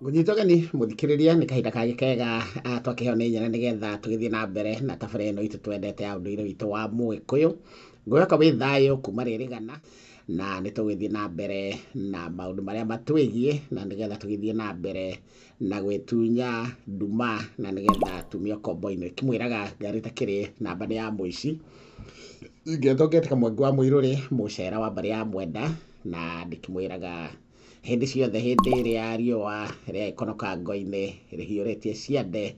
Ngũnyita ũgeni mũthikĩrĩria nĩ kahinda kangĩ kega twakĩheo nĩ nyene nĩgetha tũgĩthiĩ na mbere na tabarĩra ĩno itũ twendete ya ũndũire witũ wa Mũgĩkũyũ. Ngwĩhoka wĩ thayũ kuma rĩrĩgana na nĩ tũgũthiĩ na mbere na maũndũ marĩa matwĩgiĩ na nĩgetha tũgĩthiĩ na mbere na gwĩtunya nduma na nĩgetha tumia ũkombo-inĩ. Kĩmwĩraga ngari ĩtakĩrĩ namba nĩ ya mũici. Ingĩthongete kamweke wa Mũirũrĩ mũcera wa mbarĩ ya Mwenda na ndĩkĩmwĩraga hĩndĩ ciothe hĩndĩ ĩrĩa riũa rĩagĩkonoka-ngo-inĩ rĩhiũrĩtie ciande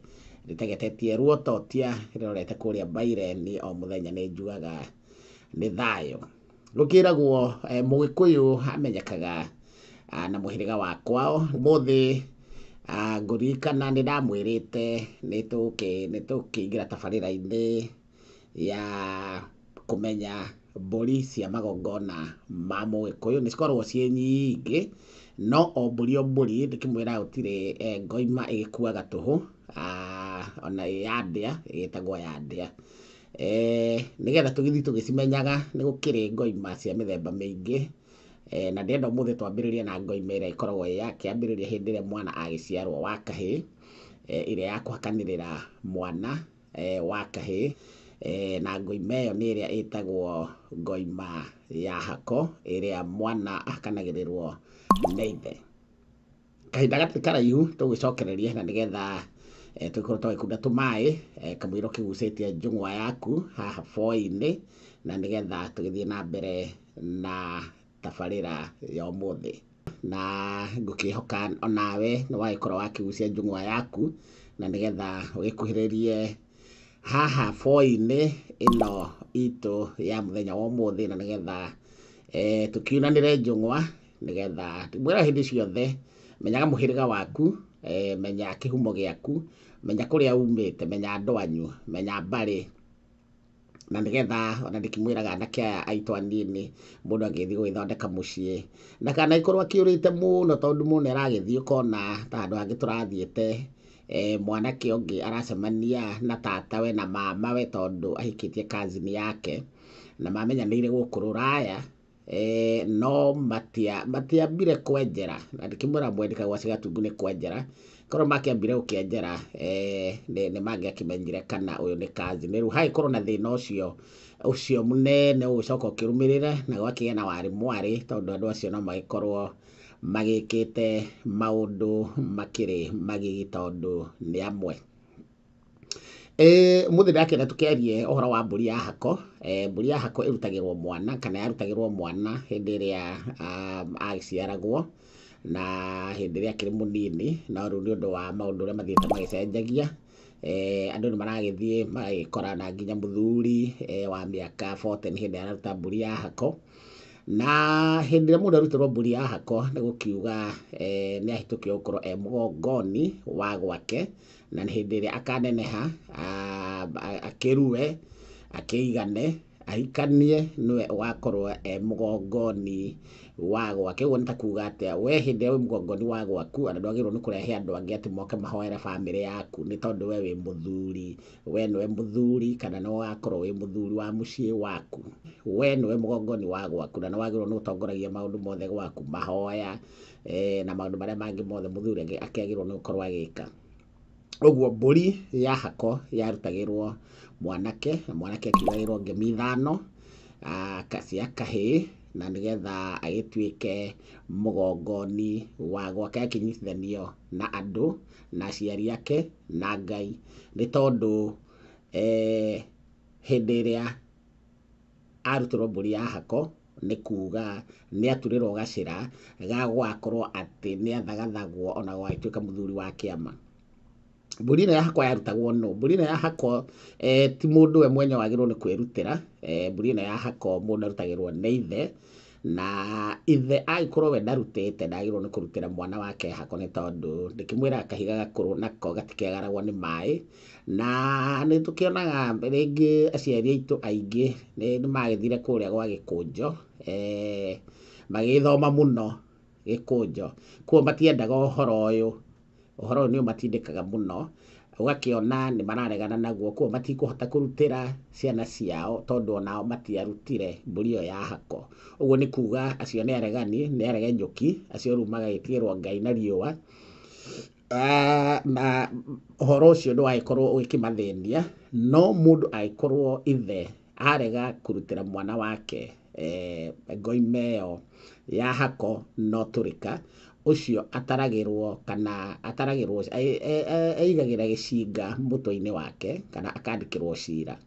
rĩtegetetie ruototia rĩrorete kũrĩa Baireni o mũthenya nĩ njugaga nĩ thayũ. Gũkĩragwo Mũgĩkũyũ amenyekaga na mũhĩrĩga wa kwao. Ũmũthĩ ngũririkana nĩ ndamwĩrĩte nĩ tũkĩingĩra tabarĩra-inĩ ya kũmenya mbũri cia magongona ma Mũgĩkũyũ. Nĩ cikoragwo ciĩ nyingĩ no o mbũri o mbũri ndĩkĩmwĩraga gũtirĩ ngoima ĩgĩkuaga tũhũ ona ya ndĩa ĩgĩtagwo ya ndĩa. Nĩgetha tũgĩthiĩ tũgĩcimenyaga nĩ gũkĩrĩ ngoima cia mĩthemba mĩingĩ na ndĩrenda ũmũthĩ twambĩrĩrie na ngoima ĩrĩa ĩkoragwo ya kĩambĩrĩria hĩndĩ ĩrĩa mwana agĩciarwo wa kahĩĩ, ĩrĩa ya kũhakanĩrĩra mwana wa kahĩĩ. Na ngoima ĩyo nĩ ĩrĩa ĩtagwo ngoima ya hako ĩrĩa mwana ahakanagĩrĩrwo nĩ ithe. Kahinda gatirĩ karaihu tũgĩcokererie na nĩgetha tũgĩkorwo twagĩkunda tũmaĩ kamũira ũkĩgucĩtie njũng'wa yaku haha boi-inĩ na nĩgetha tũgĩthiĩ na mbere na tabarĩra ya ũmũthĩ. Na ngũkĩhoka onawe nĩ wagĩkorwo wakĩgucia njũng'wa yaku na nĩgetha ũgĩkuhĩrĩrie haha boi-inĩ ĩno itũ ya mũthenya wa ũmũthĩ na nĩgetha tũkiunanĩre njũng'wa nĩgetha ndĩmwĩraga hĩndĩ ciothe menyaga mũhĩrĩga waku, menya kĩhumo gĩaku, menya kũrĩa umĩte, menya andũ anyu, menya mbarĩ na nĩgetha ona ndĩkĩmwĩraga anake aya aitũ anini mũndũ agĩthiĩ gwĩthondeka mũciĩ ndakanagĩkorwo akĩũrĩte mũno tondũ mũndũ nĩ aragĩthiĩ ũkona ta handũ hangĩ tũrathiĩte mwanake ũngĩ aracemania na tatawe na mamawe tondũ ahikĩtie cousin yake na mamenyanĩire gũkũ Rũraya no matiambire kwenjera. Na ndĩkĩmwĩra mwendika gwa cigatungu nĩ kwenjera, korwo makĩambire gũkĩenjera nĩ mangĩakĩmenyire kana ũyũ nĩ cousin. Rĩu hagĩkorwo na thĩna ũcio mũnene ũgũcoka ũkĩrũmĩrĩre na gwakĩgĩa na warĩ mwarĩ tondũ andũ acio no magĩkorwo magĩkĩte maũndũ makĩrĩ magigi tondũ nĩ amwe. Ũmũthĩ ndakĩenda tũkĩarie ũhoro wa mbũri ya hako. Mbũri ya hako ĩrutagĩrwo mwana kana yarutagĩrwo mwana hĩndĩ ĩrĩa agĩciaragwo na hĩndĩ ĩrĩa akĩrĩ mũnini, no rĩu nĩ ũndũ wa maũndũ ũrĩa mathiĩte magĩcenjagia andũ nĩ maragĩthiĩ magagĩkora na nginya mũthuri wa mĩaka 40 hĩndĩ ĩrĩa araruta mbũri ya hako. Na hĩndĩ ĩrĩa mũndũ arutĩrwo mbũri ya hako nĩ gũkiuga nĩ ahĩtũkire gũkorwo mũgongoni wa gwake na hĩndĩ ĩrĩa akaneneha akĩrue akĩigane ahikanie nĩwe ũgakorwo mũgongoni wa gwake. Ũguo nĩ ta kuga atĩa we hĩndĩ ĩrĩa wĩ mũgongoni wa gwaku ona ndwagĩrĩirwo nĩ kũrehe andũ angĩ atĩ moke mahoere bamĩrĩ yaku nĩ tondũ we wĩ mũthuri, we nĩwe mũthuri kana nĩ ũgakorwo wĩ mũthuri wa mũciĩ waku. We nĩwe mũgongoni wa gwaku na nĩ wagĩrĩirwo nĩ ũtongoragia maũndũ mothe gwaku, mahoya na maũndũ marĩa mangĩ mothe mũthuri akĩagĩrĩirwo nĩ gũkorwo agĩka. Ũguo mbũri ya hako yarutagĩrwo mwanake na mwanake akiugagĩrwo ngemi ithano cia kahĩĩ na nĩgetha agĩtuĩke mũgongoni wa gwake, akĩnyitithanio na andũ na aciari ake na Ngai nĩ tondũ hĩndĩ ĩrĩa arutĩrwo mbũri ya hako nĩ kuga nĩ aturĩrwo gacĩra ga gũgakorwo atĩ nĩ athagathagwo ona gũgagĩtuĩka mũthuri wa kĩama. Mbũri ĩno ya hako yarutagwo nũ? Mbũri ĩno ya hako ti mũndũ we mwenye wagĩrĩirwo nĩ kwĩrutĩra. Mbũri ĩno ya hako mũndũ arutagĩrwo nĩ ithe na ithe agĩkorwo we ndarutĩte ndagĩrĩirwo nĩ kũrutĩra mwana wake hako nĩ tondũ ndĩkĩmwĩraga kahiga gakũrũ nako gatikĩagaragwo nĩ maĩ. Na nĩ tũkĩonaga rĩngĩ aciari aitũ aingĩ nĩ magĩthire kũrĩa gwa Gĩkũnjũ magĩthoma mũno Gĩkũnjũ, kuo matiendaga ũhoro ũyũ nĩ ũmatindĩkaga mũno ũgakĩona nĩ mararegana naguo, kuo matikũhota kũrutĩra ciana ciao tondũ onao matiarutire mbũri ĩyo ya hako. Ũguo nĩ kuga acio nĩ aregani, nĩ aregenyũki, acio rĩu magagĩtigĩrwo Ngai na riũa na ũhoro ũcio nĩ wagĩkorwo ũgĩkĩmathĩnia, no mũndũ agĩkorwo ithe arega kũrutĩra mwana wake ngoima ĩyo ya hako no tũrĩka, ũcio ataragĩrwo kana eigagĩra gĩcinga mũtwe-inĩ wake kana akandĩkĩrwo cira.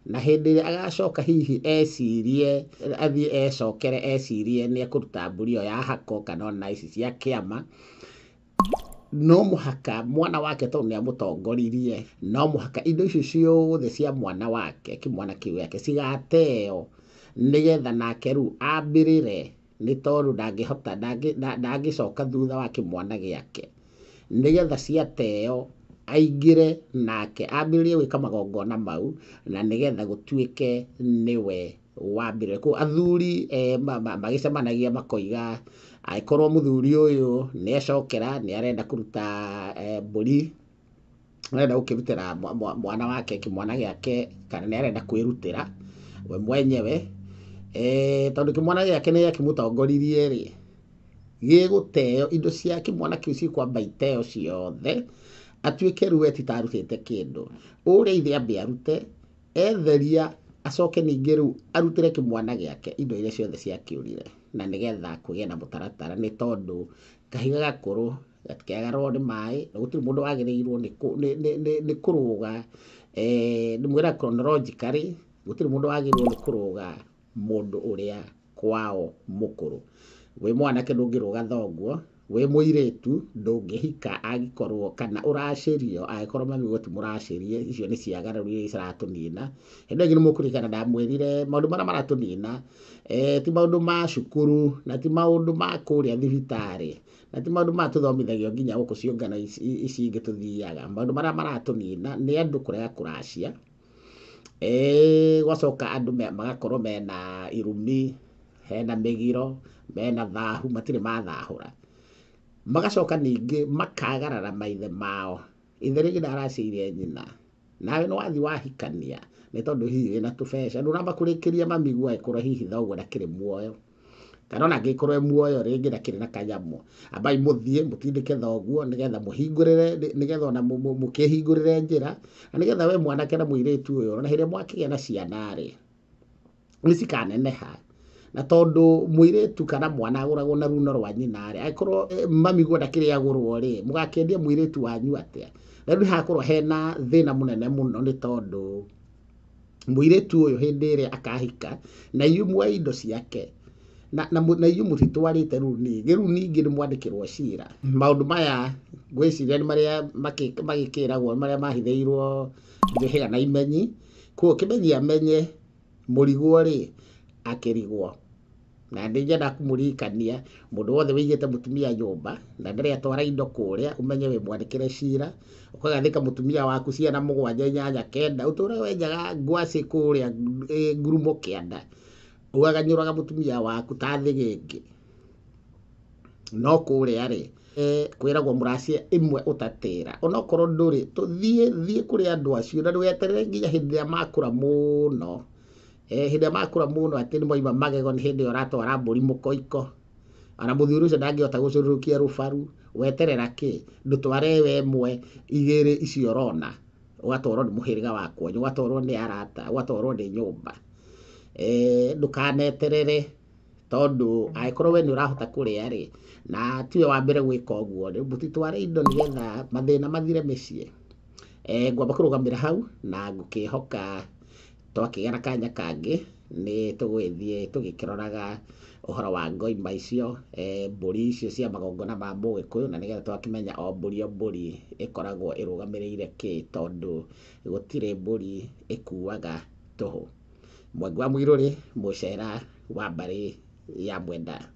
Na hĩndĩ ĩrĩa agacoka hihi ecirie, athiĩ ecokere ecirie nĩ ekũruta mbũri ĩyo ya hako kana ona ici cia kĩama, no mũhaka mwana wake tondũ nĩ amũtongoririe, no mũhaka indo icio ciothe cia mwana wake, kĩmwana kĩu gĩake cigateo, nĩgetha nake rĩu ambĩrĩre, nĩ tondũ ndangĩcoka thutha wa kĩmwana gĩake, nĩgetha ciateo aingĩre nake ambĩrĩrie gwĩka magongona mau, na nĩgetha gũtuĩke nĩwe wambere. Koguo athuri magĩcemanagia makoiga angĩkorwo mũthuri ũyũ nĩ ecokera nĩ arenda kũruta mbũri, arenda gũkĩrutĩra mwana wake kĩmwana gĩake, kana nĩ arenda kwĩrutĩra we mwenyewe, tondũ kĩmwana gĩake nĩ gĩakĩmũtongoririe rĩ, gĩgũteo, indo cia kĩmwana kĩu cikwamba iteo ciothe, atuĩke rĩu we ti ta arutĩte kĩndũ. Ũrĩa ithe ambe arute, etheria, acoke ningĩ rĩu arutĩre kĩmwana gĩake indo iria ciothe ciakĩũrire, na nĩgetha kũgĩe na mũtaratara, nĩ tondũ kahiga gakũrũ gatikĩagarwo nĩ maĩ, na gũtirĩ mũndũ wagĩrĩirwo nĩ kũrũga, ndĩmwĩra chronologically, gũtirĩ mũndũ wagĩrĩirwo nĩ kũrũga mũndũ ũrĩa kwao mũkũrũ. Wĩ mwanake ndũngĩrũga thoguo, wĩ mũirĩtu ndũngĩhika angĩkorwo kana ũracĩrio angĩkorwo mami ti mũracĩrie. Icio nĩ ciagararo iria ciratũnina. Hĩndĩ ĩngĩ nĩ mũkũririkana ndamwĩrire maũndũ marĩa maratũnina ti maũndũ ma cukuru, na ti maũndũ ma kũrĩa thibitarĩ, na ti maũndũ ma tũthomithagio nginya gũkũ ciũngano ici ingĩ tũthiaga. Maũndũ marĩa maratũnina nĩ andũ kũrega kũracia, gwacoka andũ magakorwo mena irumi, hena mĩgiro, mena thahu, matirĩ mathahũra, magacoka ningĩ makagarara maithe mao. Ithe rĩngĩ ndaracĩire nyina, nawe nĩ wathi wahikania, nĩ tondũ hihi wĩna tũbeca, ndũnamba kũrĩkĩria mami angĩkorwo hihi thoguo ndakĩrĩ muoyo, kana ona angĩkorwo e muoyo rĩngĩ ndakĩrĩ na kanyamũ. Ambai mũthiĩ mũtindĩke thoguo, nĩgetha mũhingũrĩre, nĩgetha ona mũkĩhingũrĩre njĩra, na nĩgetha we mwanake na mũirĩtu ũyũ, na hĩndĩ ĩrĩa mwakĩgĩa na ciana rĩ, nĩ cikaneneha. Na tondũ mũirĩtu kana mwana agũragwo na runo rwa nyina rĩ, angĩkorwo mami ndakĩrĩ agũrwo rĩ, mũgakĩendia mũirĩtu wanyu atĩa? Na rĩu hakorwo hena thĩna mũnene mũno, nĩ tondũ mũirĩtu ũyũ hĩndĩ ĩrĩa akahika na inyuĩ indo ciake, na inyuĩ mũtitwarĩte rĩu ningĩ nĩ mwandĩkĩrwo cira. Maũndũ maya ngwĩciria nĩ marĩa magĩkĩragwo, marĩa mahithĩirwo njũhĩga na imenyi. Koguo kĩmenyi amenye mũrigwo rĩ, akĩrigwo. Na ndĩngĩenda kũmũririkania mũndũ wothe wĩigĩte mũtumia nyũmba na ndarĩ atwara indo kũrĩa, ũmenye wĩ mwandĩkĩre cira, ũkagathĩka mũtumia waku ciana 7, 8, 9, ũtũre wenjaga ngwacĩ kũrĩa ngurumo kĩanda, ũgaganyũraga mũtumia waku ta thĩgĩngĩ. No kũrĩa rĩ, kwĩragwo mũracia ĩmwe ũtatĩra. Onokorwo ndũrĩ, thiĩ kũrĩ andũ acio, na ndũgeterere nginya hĩndĩ ĩrĩa makũra mũno. Hĩndĩ ĩrĩa makũra mũno atĩ nĩ moima magego, nĩ hĩndĩ ĩyo ũratwara mbũri mũkoiko, ona mũthuri ũcio ndangĩhota gũcũrũrũkia rũbaru, weterera kĩ? Ndũtware we ĩmwe 2 icio ũrona, ũgatwarwo nĩ mũhĩrĩga wa kwanyu, ũgatwarwo nĩ arata, ũgatwarwo nĩ nyũmba. Ndũkaneterere, tondũ angĩkorwo we nĩ ũrahota kũrĩa rĩ, na tiwe wa mbere gwĩka ũguo rĩ, mũtitware indo nĩgetha mathĩna mathire mĩciĩ. Ngwamba kũrũgamĩra hau na ngũkĩhoka twakĩgĩa na kanya kangĩ nĩ tũgũgĩthiĩ tũgĩkĩroraga ũhoro wa ngoima icio, mbũri icio cia magongona ma Mũgĩkũyũ, na nĩgetha twakĩmenya o mbũri ĩkoragwo ĩrũgamĩrĩire kĩ, tondũ gũtirĩ mbũri ĩkuaga tũhũ. Mwangi wa Mũirũrĩ, mũcera wa mbarĩ ya Mwenda.